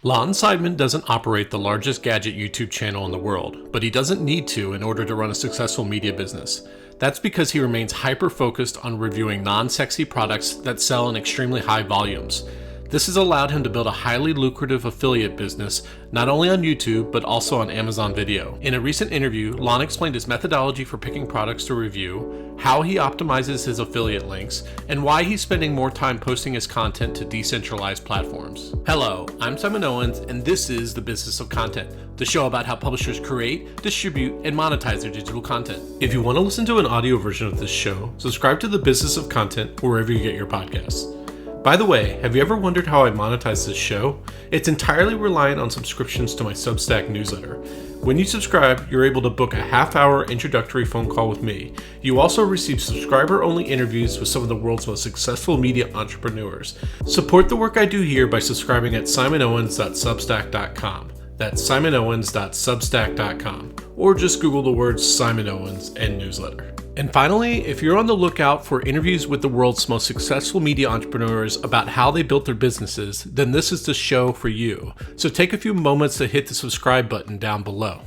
Lon Seidman doesn't operate the largest gadget YouTube channel in the world, but he doesn't need to in order to run a successful media business. That's because he remains hyper-focused on reviewing non-sexy products that sell in extremely high volumes. This has allowed him to build a highly lucrative affiliate business, not only on YouTube, but also on Amazon Video. In a recent interview, Lon explained his methodology for picking products to review, how he optimizes his affiliate links, and why he's spending more time posting his content to decentralized platforms. Hello, I'm Simon Owens, and this is The Business of Content, the show about how publishers create, distribute, and monetize their digital content. If you want to listen to an audio version of this show, subscribe to The Business of Content wherever you get your podcasts. By the way, have you ever wondered how I monetize this show? It's entirely reliant on subscriptions to my Substack newsletter. When you subscribe, you're able to book a half-hour introductory phone call with me. You also receive subscriber-only interviews with some of the world's most successful media entrepreneurs. Support the work I do here by subscribing at simonowens.substack.com. That's simonowens.substack.com. Or just Google the words Simon Owens and newsletter. And finally, if you're on the lookout for interviews with the world's most successful media entrepreneurs about how they built their businesses, then this is the show for you. So take a few moments to hit the subscribe button down below.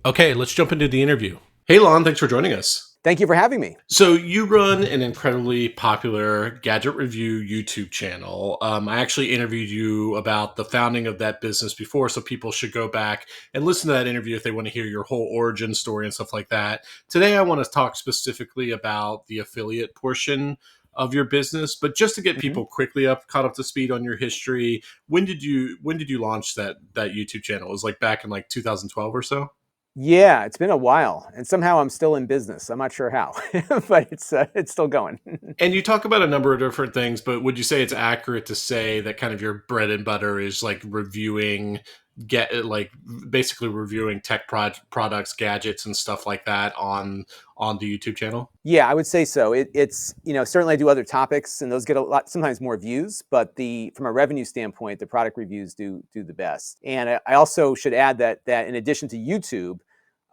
Okay, let's jump into the interview. Hey Lon, thanks for joining us. Thank you for having me. So you run an incredibly popular gadget review YouTube channel. I actually interviewed you about the founding of that business before, so people should go back and listen to that interview if they want to hear your whole origin story and stuff like that. Today, I want to talk specifically about the affiliate portion of your business, but just to get people quickly caught up to speed on your history, when did you launch that YouTube channel? It was like back in like 2012 or so? Yeah, it's been a while, and somehow I'm still in business. I'm not sure how, but it's still going. And you talk about a number of different things, but would you say it's accurate to say that kind of your bread and butter is like basically reviewing tech products, gadgets, and stuff like that on the YouTube channel? Yeah, I would say so. It's certainly I do other topics, and those get a lot sometimes more views. But from a revenue standpoint, the product reviews do the best. And I also should add that in addition to YouTube,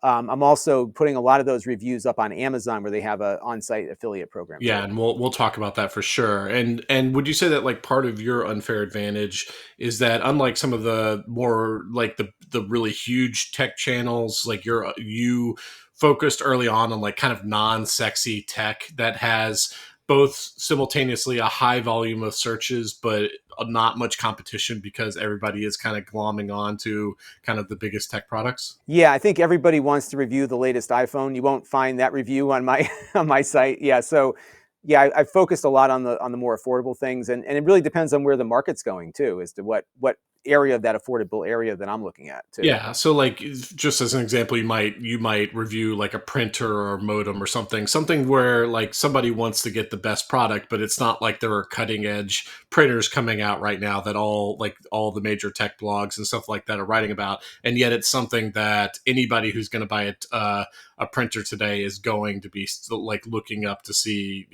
I'm also putting a lot of those reviews up on Amazon, where they have a on-site affiliate program. Yeah, too. and we'll talk about that for sure. And would you say that like part of your unfair advantage is that unlike some of the more like the really huge tech channels, like you focused early on like kind of non-sexy tech that has both simultaneously a high volume of searches, but not much competition because everybody is kind of glomming on to kind of the biggest tech products? Yeah, I think everybody wants to review the latest iPhone. You won't find that review on my on my site. Yeah, so yeah, I've focused a lot on the more affordable things, and it really depends on where the market's going too, as to what area of that affordable area that I'm looking at too. Yeah, so like just as an example, you might review like a printer or a modem or something where like somebody wants to get the best product, but it's not like there are cutting edge printers coming out right now that all the major tech blogs and stuff like that are writing about, and yet it's something that anybody who's going to buy a printer today is going to be still like looking up to see,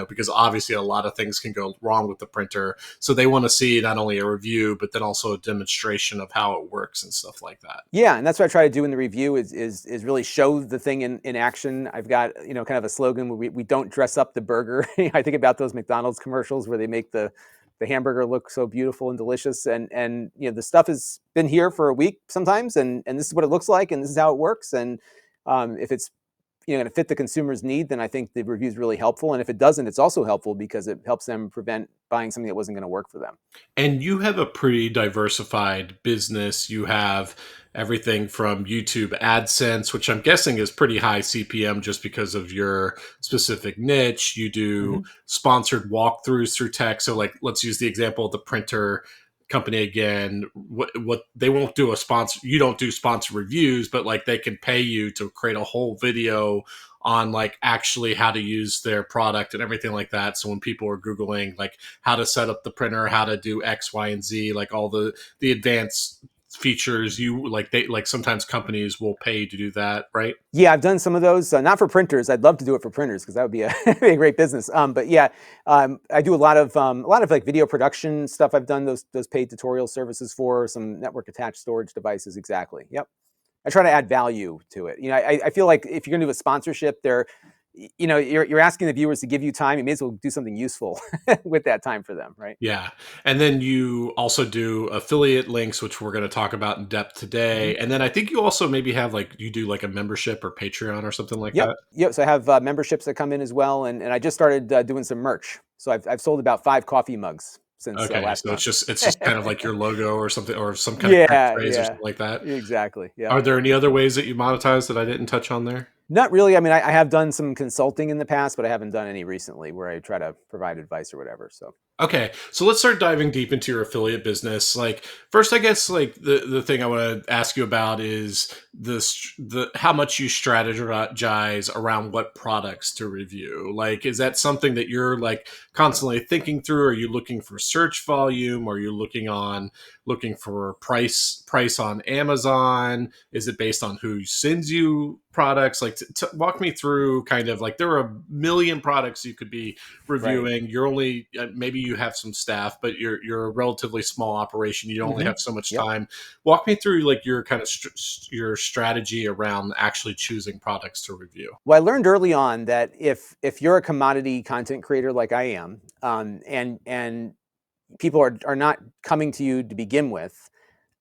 because obviously a lot of things can go wrong with the printer, so they want to see not only a review but then also a demonstration of how it works and stuff like that. Yeah, and that's what I try to do in the review is really show the thing in action. I've got kind of a slogan where we don't dress up the burger. I think about those McDonald's commercials where they make the hamburger look so beautiful and delicious, and the stuff has been here for a week sometimes, and this is what it looks like, and this is how it works, and if it's going to fit the consumer's need, then I think the review is really helpful. And if it doesn't, it's also helpful because it helps them prevent buying something that wasn't going to work for them. And you have a pretty diversified business. You have everything from YouTube AdSense, which I'm guessing is pretty high CPM just because of your specific niche. You do sponsored walkthroughs through tech. So like, let's use the example of the printer company again. What they won't do you don't do sponsored reviews, but like they can pay you to create a whole video on like actually how to use their product and everything like that. So when people are Googling like how to set up the printer, how to do X, Y, and Z, like all the advanced features, sometimes companies will pay to do that, right? Yeah, I've done some of those, not for printers. I'd love to do it for printers because that would be be a great business. But yeah, I do a lot of like video production stuff. I've done those paid tutorial services for some network attached storage devices. Exactly. Yep. I try to add value to it. I feel like if you're going to do a sponsorship, you're asking the viewers to give you time. You may as well do something useful with that time for them, right? Yeah. And then you also do affiliate links, which we're going to talk about in depth Hmm. today. And then I think you also maybe have like, you do like a membership or Patreon or something like Yep, that. yep. So I have memberships that come in as well, and I just started doing some merch. So I've sold about 5 coffee mugs since Okay. last So month. it's just kind of like your logo or something, or some kind of Yeah, catchphrase or yeah, something like that. exactly. Yep. Are there any other ways that you monetize that I didn't touch on there? Not really. I mean, I have done some consulting in the past, but I haven't done any recently where I try to provide advice or whatever. So Okay, so let's start diving deep into your affiliate business. Like first, I guess like the thing I want to ask you about is the how much you strategize around what products to review. Like, is that something that you're like constantly thinking through? Are you looking for search volume? Are you looking for price on Amazon? Is it based on who sends you products? Like, walk me through kind of like there are a million products you could be right. reviewing. You're only maybe you have some staff, but you're a relatively small operation. You only Hmm. have so much Yep. time. Walk me through like your kind of your strategy around actually choosing products to review. Well, I learned early on that if you're a commodity content creator like I am, and people are not coming to you to begin with,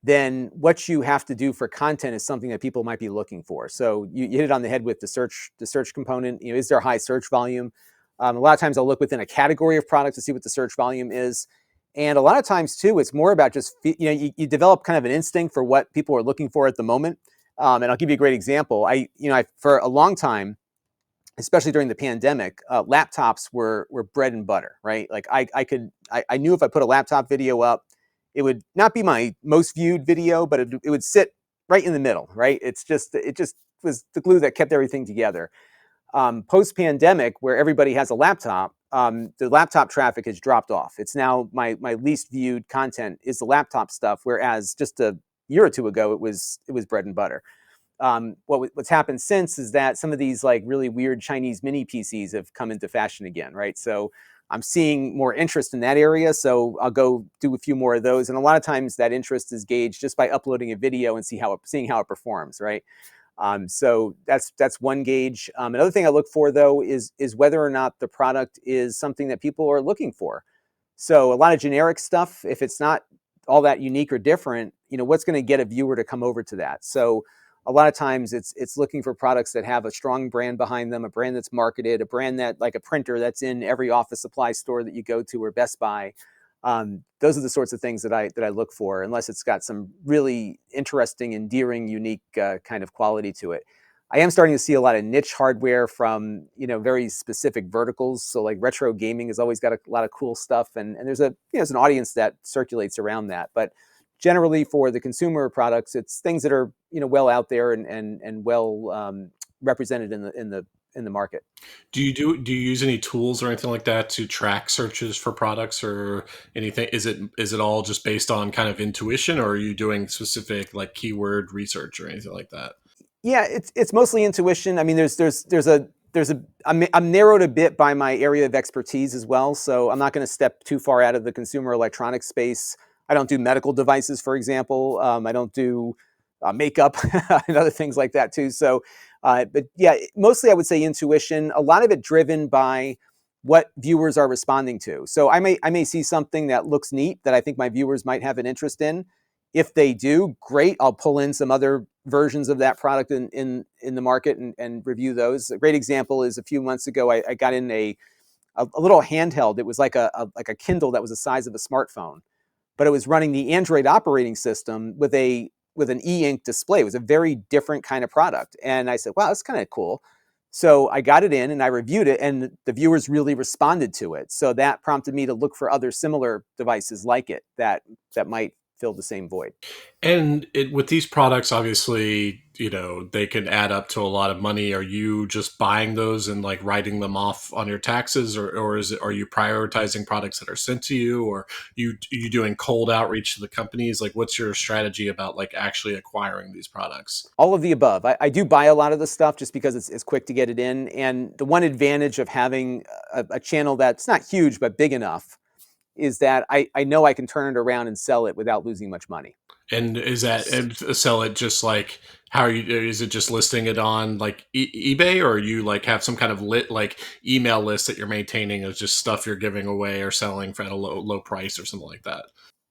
then what you have to do for content is something that people might be looking for. So you hit it on the head with the search component. Is there high search volume? A lot of times I'll look within a category of product to see what the search volume is. And a lot of times too, it's more about just, you develop kind of an instinct for what people are looking for at the moment. And I'll give you a great example. For a long time, especially during the pandemic, laptops were bread and butter, right? Like I knew if I put a laptop video up, it would not be my most viewed video, but it would sit right in the middle, right? It just was the glue that kept everything together. Post pandemic, where everybody has a laptop, the laptop traffic has dropped off. It's now my least viewed content is the laptop stuff, whereas just a year or two ago it was bread and butter. What's happened since is that some of these like really weird Chinese mini PCs have come into fashion again, right? So I'm seeing more interest in that area. So I'll go do a few more of those. And a lot of times that interest is gauged just by uploading a video and seeing how it performs, right? So that's one gauge. Another thing I look for though is whether or not the product is something that people are looking for. So a lot of generic stuff, if it's not all that unique or different, what's going to get a viewer to come over to that? So a lot of times it's looking for products that have a strong brand behind them, a brand that's marketed, a brand that like a printer that's in every office supply store that you go to or Best Buy. Those are the sorts of things that I look for, unless it's got some really interesting, endearing, unique kind of quality to it. I am starting to see a lot of niche hardware from very specific verticals. So like retro gaming has always got a lot of cool stuff, and there's an audience that circulates around that. But generally, for the consumer products, it's things that are well out there and well represented in the market. Do you use any tools or anything like that to track searches for products or anything? Is it all just based on kind of intuition, or are you doing specific like keyword research or anything like that? Yeah, it's mostly intuition. I mean, I'm narrowed a bit by my area of expertise as well, so I'm not going to step too far out of the consumer electronics space. I don't do medical devices, for example. I don't do makeup and other things like that too. So, but yeah, mostly I would say intuition. A lot of it driven by what viewers are responding to. So I may see something that looks neat that I think my viewers might have an interest in. If they do, great. I'll pull in some other versions of that product in the market and review those. A great example is a few months ago, I got in a little handheld. It was like a Kindle that was the size of a smartphone, but it was running the Android operating system with an e-ink display. It was a very different kind of product. And I said, wow, that's kind of cool. So I got it in and I reviewed it, and the viewers really responded to it. So that prompted me to look for other similar devices like it that might fill the same void. And with these products, obviously, they can add up to a lot of money. Are you just buying those and like writing them off on your taxes, or are you prioritizing products that are sent to you, or you doing cold outreach to the companies? Like, what's your strategy about like actually acquiring these products? All of the above. I do buy a lot of the stuff just because it's quick to get it in. And the one advantage of having a channel that's not huge but big enough is that I know I can turn it around and sell it without losing much money. And is that sell it just like how are you? Is it just listing it on like eBay, or you like have some kind of lit like email list that you're maintaining of just stuff you're giving away or selling for at a low price or something like that?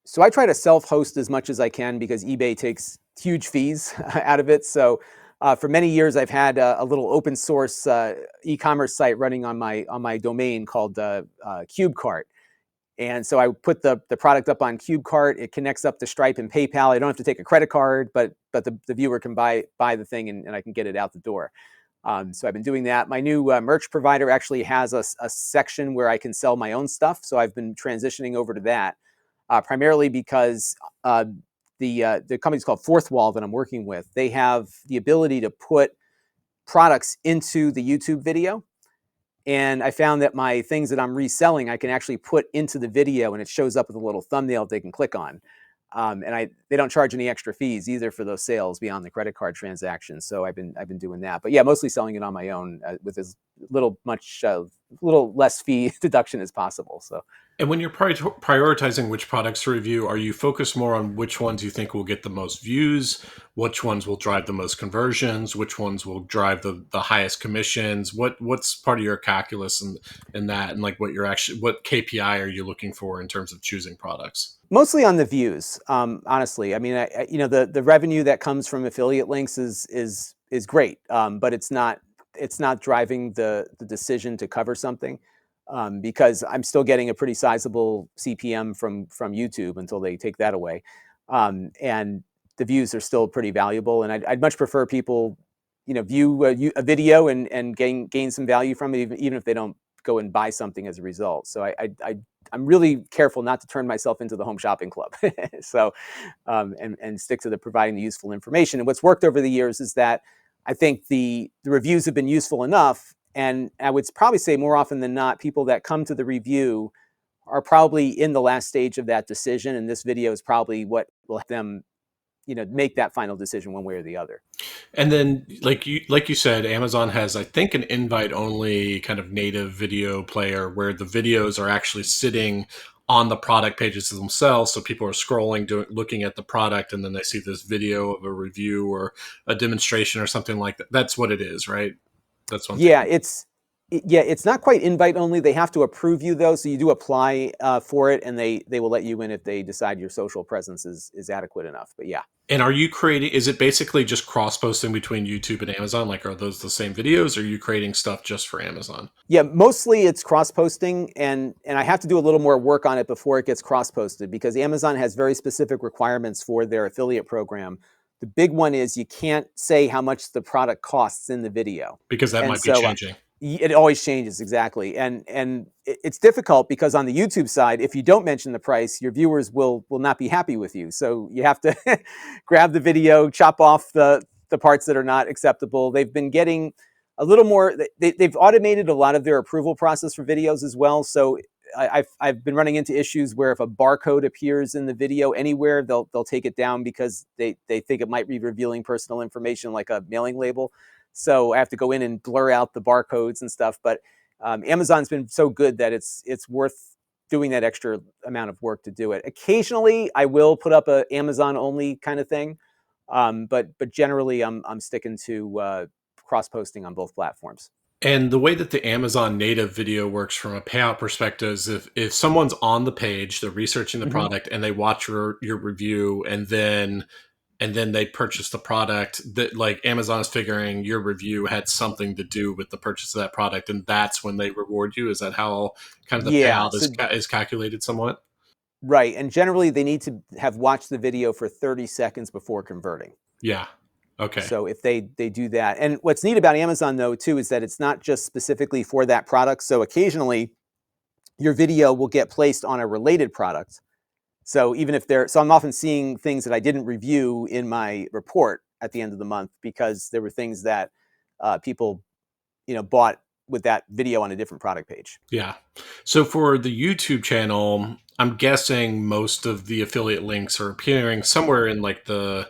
So I try to self-host as much as I can because eBay takes huge fees out of it. So for many years, I've had a little open source e-commerce site running on my domain called CubeCart. And so I put the product up on CubeCart. It connects up to Stripe and PayPal. I don't have to take a credit card, but the viewer can buy the thing and I can get it out the door. So I've been doing that. My new merch provider actually has a section where I can sell my own stuff. So I've been transitioning over to that, primarily because the company's called Fourth Wall that I'm working with. They have the ability to put products into the YouTube video. And I found that my things that I'm reselling, I can actually put into the video, and it shows up with a little thumbnail they can click on. And they don't charge any extra fees either for those sales beyond the credit card transactions. So I've been doing that, but yeah, mostly selling it on my own with as little less fee deduction as possible. So And when you're prioritizing which products to review, are you focused more on which ones you think will get the most views, which ones will drive the most conversions, which ones will drive the highest commissions? What's part of your calculus in that, and like what KPI are you looking for in terms of choosing products? mostly on the views, honestly. I mean, the revenue that comes from affiliate links is great, but it's not driving the decision to cover something, because I'm still getting a pretty sizable CPM from YouTube until they take that away, and the views are still pretty valuable. And I'd much prefer people, view a video and gain some value from it, even if they don't go and buy something as a result. So I'm really careful not to turn myself into the home shopping club. So and stick to the providing the useful information. And what's worked over the years is that I think the reviews have been useful enough. And I would probably say more often than not, people that come to the review are probably in the last stage of that decision. And this video is probably what will help them, make that final decision one way or the other. And then, like you said, Amazon has, I think, an invite-only kind of native video player where the videos are actually sitting on the product pages themselves. So people are scrolling, looking at the product, and then they see this video of a review or a demonstration or something like that. That's what it is, right? That's what I'm Yeah, thinking. it's not quite invite only. They have to approve you though, so you do apply for it, and they will let you in if they decide your social presence is adequate enough. But yeah, And are you creating? Is it basically just cross-posting between YouTube and Amazon? Like, are those the same videos? Or are you creating stuff just for Amazon? yeah, mostly it's cross posting, and I have to do a little more work on it before it gets cross posted because Amazon has very specific requirements for their affiliate program. The big one is you can't say how much the product costs in the video, Because that and might be so changing. it always changes exactly. And it's difficult because on the YouTube side, if you don't mention the price, your viewers will not be happy with you. So you have to grab the video, chop off the parts that are not acceptable. They've been getting a little more. They've automated a lot of their approval process for videos as well. So I've been running into issues where if a barcode appears in the video anywhere, they'll take it down because they think it might be revealing personal information like a mailing label. So I have to go in and blur out the barcodes and stuff. But Amazon's been so good that it's worth doing that extra amount of work to do it. Occasionally, I will put up a Amazon only kind of thing, but generally, I'm sticking to cross posting on both platforms. And the way that the Amazon native video works from a payout perspective is if someone's on the page, they're researching the Hmm. product and they watch your review and then they purchase the product, that like Amazon is figuring your review had something to do with the purchase of that product, and that's when they reward you. Is that how kind of the Yeah. payout So is calculated somewhat? right, and generally they need to have watched the video for 30 seconds before converting. Yeah. Okay. So if they do that, and what's neat about Amazon though too is that it's not just specifically for that product. So occasionally your video will get placed on a related product. So even if so I'm often seeing things that I didn't review in my report at the end of the month because there were things that people bought with that video on a different product page. Yeah. So for the YouTube channel, I'm guessing most of the affiliate links are appearing somewhere in like the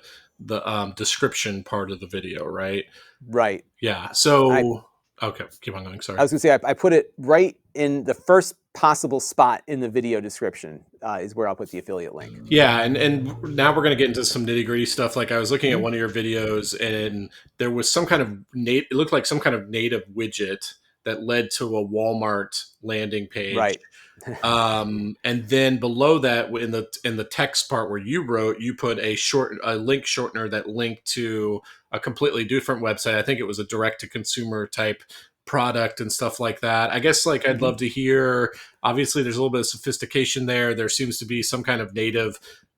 description part of the video, right? Right. Yeah. I So Okay, keep on going. I Sorry. was gonna say I put it right in the first possible spot in the video description is where I'll put the affiliate link. Yeah, and now we're gonna get into some nitty gritty stuff. Like I was looking at Mhm. one of your videos, and there was some kind of it looked like some kind of native widget that led to a Walmart landing page. Right. And then below that, in the text part where you wrote, you put a link shortener that linked to a completely different website. I think it was a direct to consumer type product and stuff like that. I guess like I'd Mhm. love to hear. Obviously, there's a little bit of sophistication there. There seems to be some kind of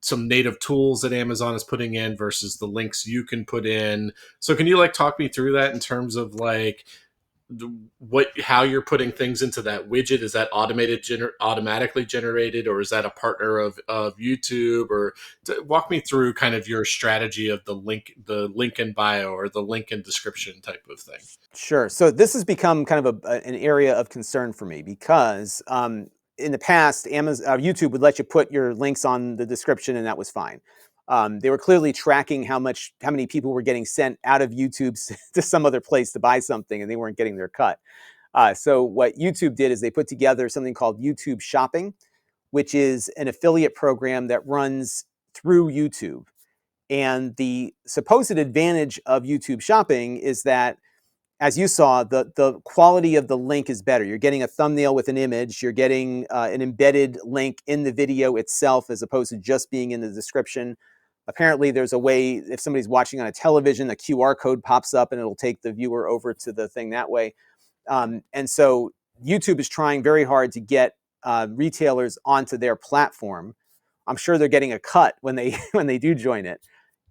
some native tools that Amazon is putting in versus the links you can put in. So can you like talk me through that in terms of like what how you're putting things into that widget? Is that automatically generated, or is that a partner of YouTube? Or walk me through kind of your strategy of the link in bio or the link in description type of thing. Sure. So this has become kind of an area of concern for me because in the past, YouTube would let you put your links on the description, and that was fine. They were clearly tracking how many people were getting sent out of YouTube to some other place to buy something, and they weren't getting their cut. So what YouTube did is they put together something called YouTube Shopping, which is an affiliate program that runs through YouTube. And the supposed advantage of YouTube Shopping is that, as you saw, the quality of the link is better. You're getting a thumbnail with an image. You're getting an embedded link in the video itself, as opposed to just being in the description. Apparently, there's a way, if somebody's watching on a television, a QR code pops up and it'll take the viewer over to the thing that way. And so YouTube is trying very hard to get retailers onto their platform. I'm sure they're getting a cut when they when they do join it.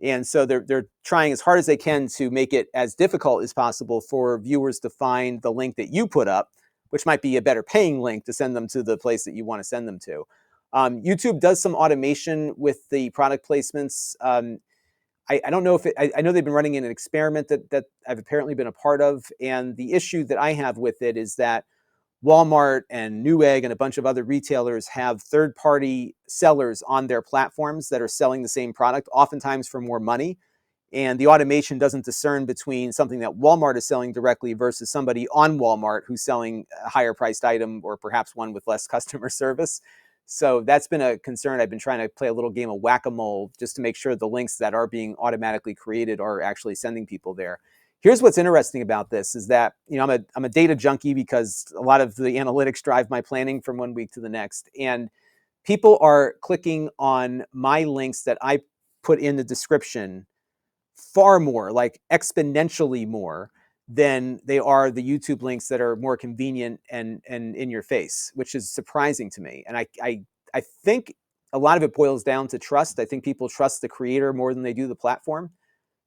And so they're trying as hard as they can to make it as difficult as possible for viewers to find the link that you put up, which might be a better paying link to send them to the place that you want to send them to. YouTube does some automation with the product placements. I don't know if I know they've been running in an experiment that I've apparently been a part of. And the issue that I have with it is that Walmart and Newegg and a bunch of other retailers have third-party sellers on their platforms that are selling the same product, oftentimes for more money. And the automation doesn't discern between something that Walmart is selling directly versus somebody on Walmart who's selling a higher priced item, or perhaps one with less customer service. So that's been a concern. I've been trying to play a little game of whack-a-mole just to make sure the links that are being automatically created are actually sending people there. Here's what's interesting about this is that, I'm a data junkie because a lot of the analytics drive my planning from one week to the next. And people are clicking on my links that I put in the description far more, like exponentially more, than they are the YouTube links that are more convenient and in your face, which is surprising to me. And I think a lot of it boils down to trust. I think people trust the creator more than they do the platform.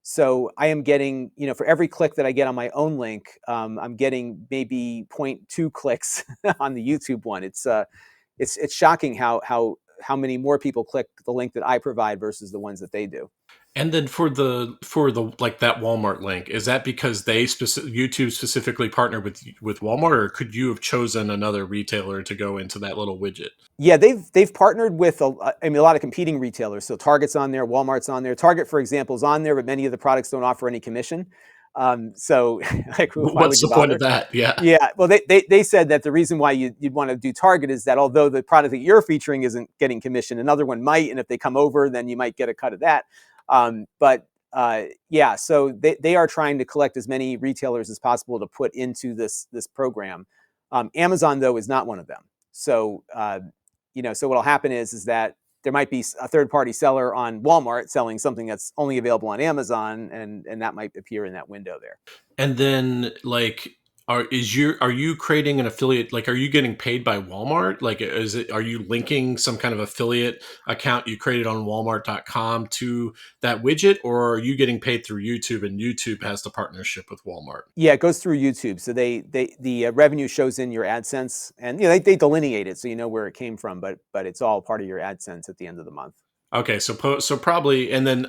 So I am getting, for every click that I get on my own link, I'm getting maybe zero point 0.2 clicks on the YouTube one. It's shocking how many more people click the link that I provide versus the ones that they do. And then for the like that Walmart link, is that because YouTube specifically partnered with Walmart, or could you have chosen another retailer to go into that little widget? Yeah, they've partnered with a lot of competing retailers. So Target's on there, Walmart's on there. Target, for example, is on there, but many of the products don't offer any commission. So like, why would What's you the point of bother? that? Yeah. Yeah, well, they said that the reason why you'd want to do Target is that although the product that you're featuring isn't getting commission, another one might, and if they come over, then you might get a cut of that. But yeah, so they are trying to collect as many retailers as possible to put into this program. Amazon, though, is not one of them. So so what'll happen is that there might be a third party seller on Walmart selling something that's only available on Amazon, and that might appear in that window there. And then like are you creating an affiliate, like are you getting paid by Walmart? Like are you linking some kind of affiliate account you created on walmart.com to that widget, or are you getting paid through YouTube and YouTube has the partnership with Walmart? Yeah, it goes through YouTube, so the revenue shows in your AdSense, and they delineate it so you know where it came from, but it's all part of your AdSense at the end of the month. Okay, so so probably, and then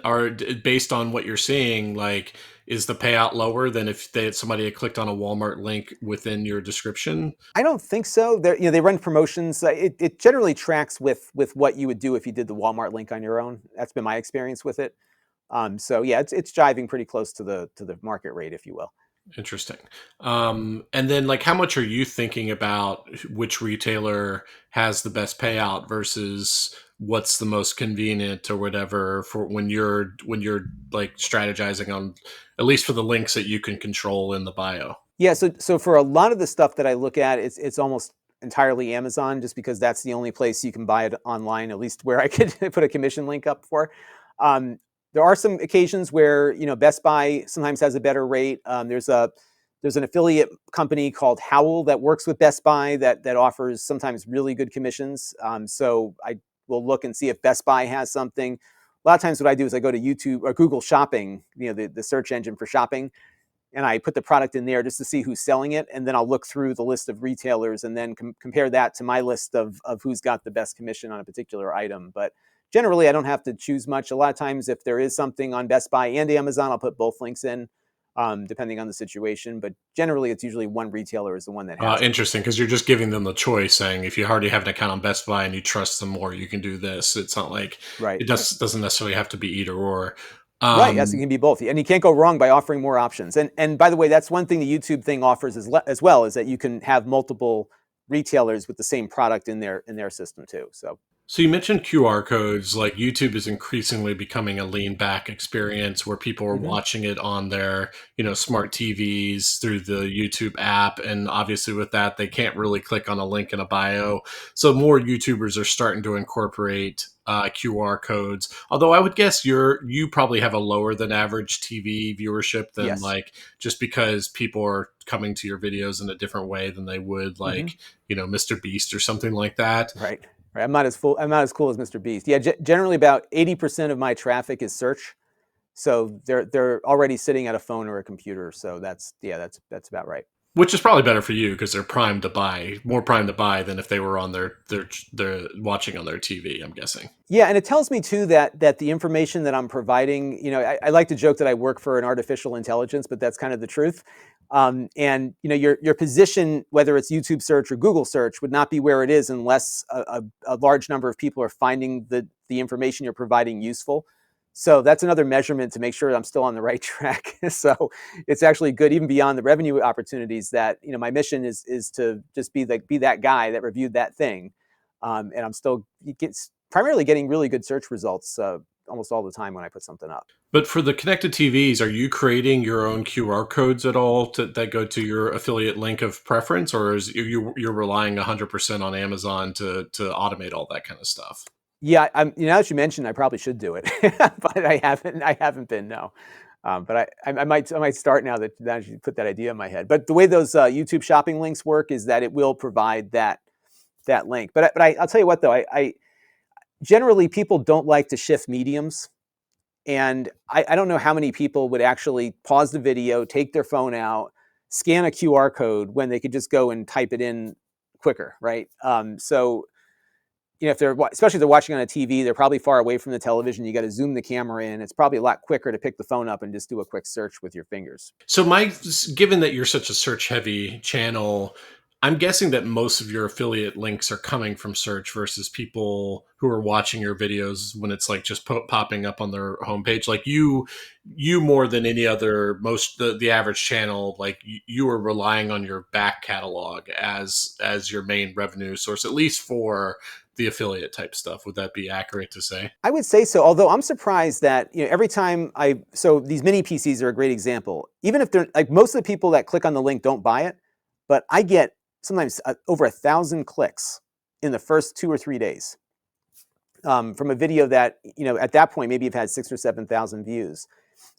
based on what you're seeing, like is the payout lower than if somebody had clicked on a Walmart link within your description? I don't think so. They run promotions. It generally tracks with what you would do if you did the Walmart link on your own. That's been my experience with it. So yeah, it's jiving pretty close to the market rate, if you will. Interesting. And then, like, how much are you thinking about which retailer has the best payout versus what's the most convenient or whatever for when you're like strategizing on, at least for the links that you can control in the bio? Yeah, so for a lot of the stuff that I look at, it's almost entirely Amazon, just because that's the only place you can buy it online, at least where I could put a commission link up for. Um, there are some occasions where Best Buy sometimes has a better rate. There's an affiliate company called Howl that works with Best Buy that offers sometimes really good commissions. So I will look and see if Best Buy has something. A lot of times, what I do is I go to YouTube or Google Shopping, the search engine for shopping, and I put the product in there just to see who's selling it, and then I'll look through the list of retailers and then compare that to my list of who's got the best commission on a particular item. But generally, I don't have to choose much. A lot of times, if there is something on Best Buy and Amazon, I'll put both links in, depending on the situation. But generally, it's usually one retailer is the one that has it. Interesting, because you're just giving them the choice, saying if you already have an account on Best Buy and you trust them more, you can do this. It's not like Right. it doesn't necessarily have to be either or. Right. Yes, it Um, can be both, and you can't go wrong by offering more options. And by the way, that's one thing the YouTube thing offers as well, is that you can have multiple retailers with the same product in their system too. So. So you mentioned QR codes. Like, YouTube is increasingly becoming a lean back experience where people are Mhm. watching it on their, smart TVs through the YouTube app. And obviously with that, they can't really click on a link in a bio. So more YouTubers are starting to incorporate QR codes. Although I would guess you probably have a lower than average TV viewership than, Yes. like, just because people are coming to your videos in a different way than they would, Mhm. like, Mr. Beast or something like that. Right. Right. I'm not as cool as Mr. Beast. Yeah, generally about 80% of my traffic is search. So they're already sitting at a phone or a computer. So that's about right. Which is probably better for you because they're primed to buy, more primed to buy than if they were on their watching on their TV, I'm guessing. Yeah, and it tells me too that the information that I'm providing, I like to joke that I work for an artificial intelligence, but that's kind of the truth. And your position, whether it's YouTube search or Google search, would not be where it is unless a large number of people are finding the information you're providing useful. So that's another measurement to make sure I'm still on the right track. So it's actually good, even beyond the revenue opportunities, that my mission is to just be that guy that reviewed that thing, and I'm still primarily getting really good search results almost all the time when I put something up. But for the connected TVs, are you creating your own QR codes at all that go to your affiliate link of preference, or is you're relying 100% on Amazon to automate all that kind of stuff? Yeah, now that you mentioned, I probably should do it, but I haven't. I haven't been, no. But I might start now that you put that idea in my head. But the way those YouTube shopping links work is that it will provide that link. I'll tell you what though, I generally, people don't like to shift mediums. And I don't know how many people would actually pause the video, take their phone out, scan a QR code when they could just go and type it in quicker, right? So if especially if they're watching on a TV, they're probably far away from the television. You got to zoom the camera in. It's probably a lot quicker to pick the phone up and just do a quick search with your fingers. So, given that you're such a search heavy channel, I'm guessing that most of your affiliate links are coming from search versus people who are watching your videos when it's like just popping up on their homepage. Like, you more than any other, the average channel, like, you are relying on your back catalog as your main revenue source, at least for the affiliate type stuff. Would that be accurate to say? I would say so, although I'm surprised that every time so these mini PCs are a great example. Even if they're like, most of the people that click on the link don't buy it, but I get sometimes over 1,000 clicks in the first 2 or 3 days, from a video that at that point maybe have had 6 or 7 thousand views.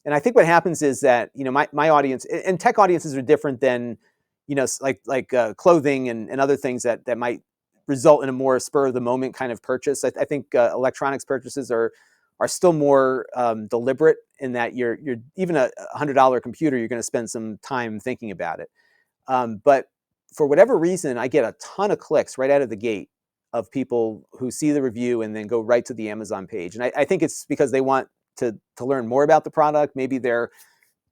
And I think what happens is that my audience, and tech audiences are different than like clothing and other things that might result in a more spur of the moment kind of purchase. I think electronics purchases are still more deliberate, in that you're even a $100 computer, you're going to spend some time thinking about it. But for whatever reason, I get a ton of clicks right out of the gate of people who see the review and then go right to the Amazon page. And I think it's because they want to learn more about the product. Maybe they're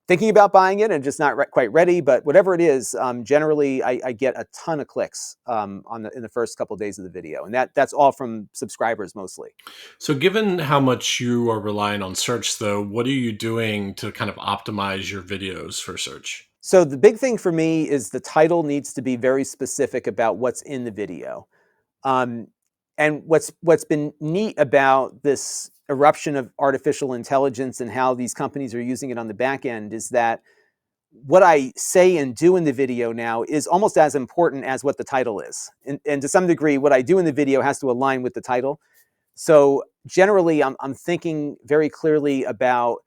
thinking about buying it and just not quite ready. But whatever it is, generally I get a ton of clicks in the first couple of days of the video, and that's all from subscribers mostly. So, given how much you are relying on search, though, what are you doing to kind of optimize your videos for search? So the big thing for me is the title needs to be very specific about what's in the video. Um, and what's been neat about this eruption of artificial intelligence and how these companies are using it on the back end is that what I say and do in the video now is almost as important as what the title is. And to some degree, what I do in the video has to align with the title. So generally, I'm thinking very clearly about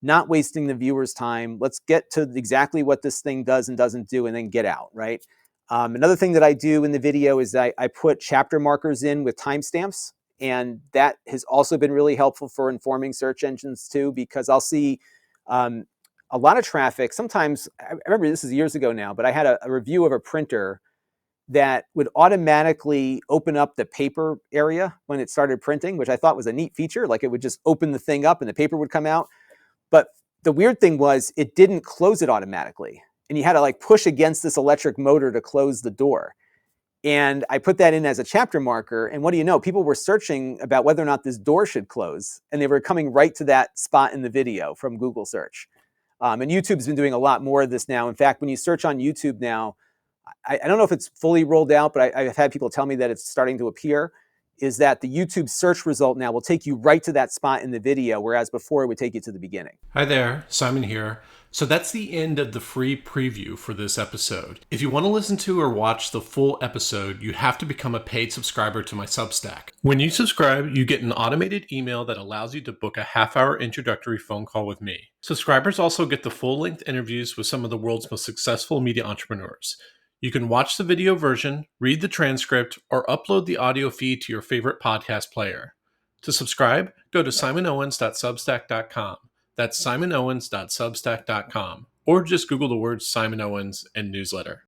not wasting the viewer's time. Let's get to exactly what this thing does and doesn't do, and then get out, right? Another thing that I do in the video is I put chapter markers in with timestamps, and that has also been really helpful for informing search engines too, because I'll see um, a lot of traffic. Sometimes, I remember this is years ago now, but I had a review of a printer that would automatically open up the paper area when it started printing, which I thought was a neat feature. Like, it would just open the thing up and the paper would come out. But the weird thing was it didn't close it automatically. And you had to like push against this electric motor to close the door. And I put that in as a chapter marker. And what do you know? People were searching about whether or not this door should close. And they were coming right to that spot in the video from Google search. And YouTube's been doing a lot more of this now. In fact, when you search on YouTube now, I don't know if it's fully rolled out, but I've had people tell me that it's starting to appear, is that the YouTube search result now will take you right to that spot in the video, whereas before it would take you to the beginning. Hi there, Simon here. So that's the end of the free preview for this episode. If you want to listen to or watch the full episode, you have to become a paid subscriber to my Substack. When you subscribe, you get an automated email that allows you to book a half-hour introductory phone call with me. Subscribers also get the full-length interviews with some of the world's most successful media entrepreneurs. You can watch the video version, read the transcript, or upload the audio feed to your favorite podcast player. To subscribe, go to simonowens.substack.com. That's simonowens.substack.com. Or just Google the words Simon Owens and newsletter.